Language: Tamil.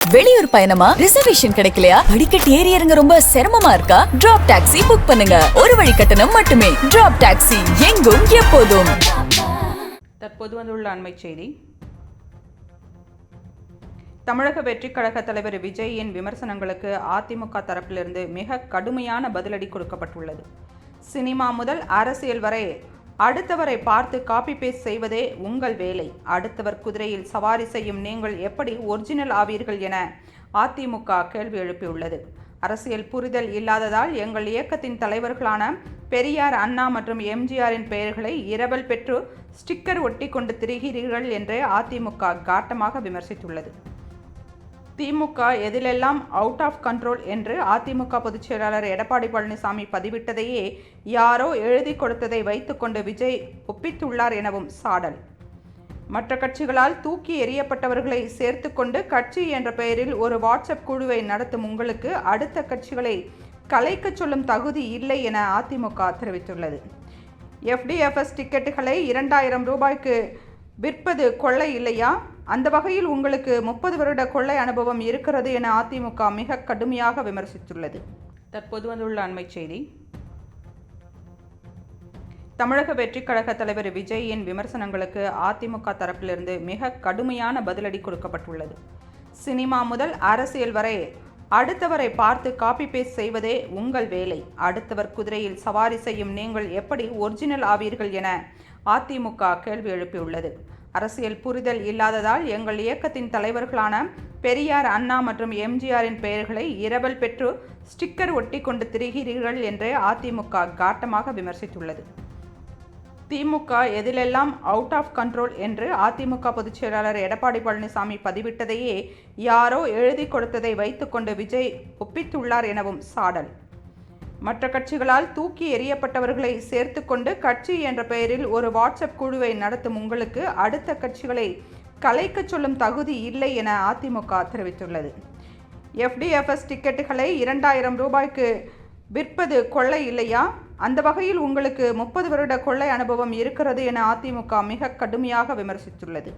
வெளியூர் பயணமா? ரிசர்வேஷன் கிடைக்கலையா? படிக்கட்டு ஏறி இறங்க ரொம்ப சிரமமா இருக்கா? டிராப் டாக்ஸி புக் பண்ணுங்க. ஒரு வழி கட்டணம் மட்டுமே. டிராப் டாக்ஸி, எங்கும் எப்போதும். தற்போது வந்துள்ள அண்மை செய்தி. தமிழக வெற்றிக் கழக தலைவர் விஜயின் விமர்சனங்களுக்கு அதிமுக தரப்பிலிருந்து மிக கடுமையான பதிலடி கொடுக்கப்பட்டுள்ளது. சினிமா முதல் அரசியல் வரை அடுத்தவரை பார்த்து காப்பி பேஸ்ட் செய்வதே உங்கள் வேலை. அடுத்தவர் குதிரையில் சவாரி செய்யும் நீங்கள் எப்படி ஒரிஜினல் ஆவீர்கள் என அதிமுக கேள்வி எழுப்பியுள்ளது. அரசியல் புரிதல் இல்லாததால் எங்கள் இயக்கத்தின் தலைவர்களான பெரியார், அண்ணா மற்றும் எம்ஜிஆரின் பெயர்களை இரவல் பெற்று ஸ்டிக்கர் ஒட்டி கொண்டு திரிகிறீர்கள் என்று அதிமுக காட்டமாக விமர்சித்துள்ளது. திமுக எதிலெல்லாம் அவுட் ஆஃப் கண்ட்ரோல் என்று அதிமுக பொதுச் செயலாளர் எடப்பாடி பழனிசாமி பதிவிட்டதையே யாரோ எழுதி கொடுத்ததை வைத்துக்கொண்டு விஜய் ஒப்பித்துள்ளார் எனவும் சாடல். மற்ற கட்சிகளால் தூக்கி எறியப்பட்டவர்களை சேர்த்து கொண்டு கட்சி என்ற பெயரில் ஒரு வாட்ஸ்அப் குழுவை நடத்தும் உங்களுக்கு அடுத்த கட்சிகளை கலைக்க சொல்லும் தகுதி இல்லை என அதிமுக தெரிவித்துள்ளது. FDFS டிக்கெட்டுகளை 2000 ரூபாய்க்கு விற்பது கொள்ளை இல்லையா? அந்த வகையில் உங்களுக்கு 30 வருட கொள்ளை அனுபவம் இருக்கிறது என அதிமுக மிக கடுமையாக விமர்சித்துள்ளது. தற்போது வந்துள்ள அண்மை செய்தி. தமிழக வெற்றிக் கழக தலைவர் விஜயின் விமர்சனங்களுக்கு அதிமுக தரப்பிலிருந்து மிக கடுமையான பதிலடி கொடுக்கப்பட்டுள்ளது. சினிமா முதல் அரசியல் வரை அடுத்தவரை பார்த்து காப்பி பேஸ்ட் செய்வதே உங்கள் வேலை. அடுத்தவர் குதிரையில் சவாரி செய்யும் நீங்கள் எப்படி ஒரிஜினல் ஆவீர்கள் என அதிமுக கேள்வி எழுப்பியுள்ளது. அரசியல் புரிதல் இல்லாததால் எங்கள் இயக்கத்தின் தலைவர்களான பெரியார், அண்ணா மற்றும் எம்ஜிஆரின் பெயர்களை இரவல் பெற்று ஸ்டிக்கர் ஒட்டி கொண்டு திரிகிறீர்கள் என்று அதிமுக காட்டமாக விமர்சித்துள்ளது. திமுக எதிலெல்லாம் அவுட் ஆஃப் கண்ட்ரோல் என்று அதிமுக பொதுச் செயலாளர் எடப்பாடி பழனிசாமி பதிவிட்டதையே யாரோ எழுதி கொடுத்ததை வைத்துக்கொண்டு விஜய் ஒப்பித்துள்ளார் எனவும் சாடல். மற்ற கட்சிகளால் தூக்கி எறியப்பட்டவர்களை சேர்த்து கொண்டு கட்சி என்ற பெயரில் ஒரு வாட்ஸ்அப் குழுவை நடத்தும் உங்களுக்கு அடுத்த கட்சிகளை கலைக்க சொல்லும் தகுதி இல்லை என அதிமுக தெரிவித்துள்ளது. FDFS டிக்கெட்டுகளை 2000 ரூபாய்க்கு விற்பது கொள்ளை இல்லையா? அந்த வகையில் உங்களுக்கு 30 வருட கொள்ளை அனுபவம் இருக்கிறது என அதிமுக மிக கடுமையாக விமர்சித்துள்ளது.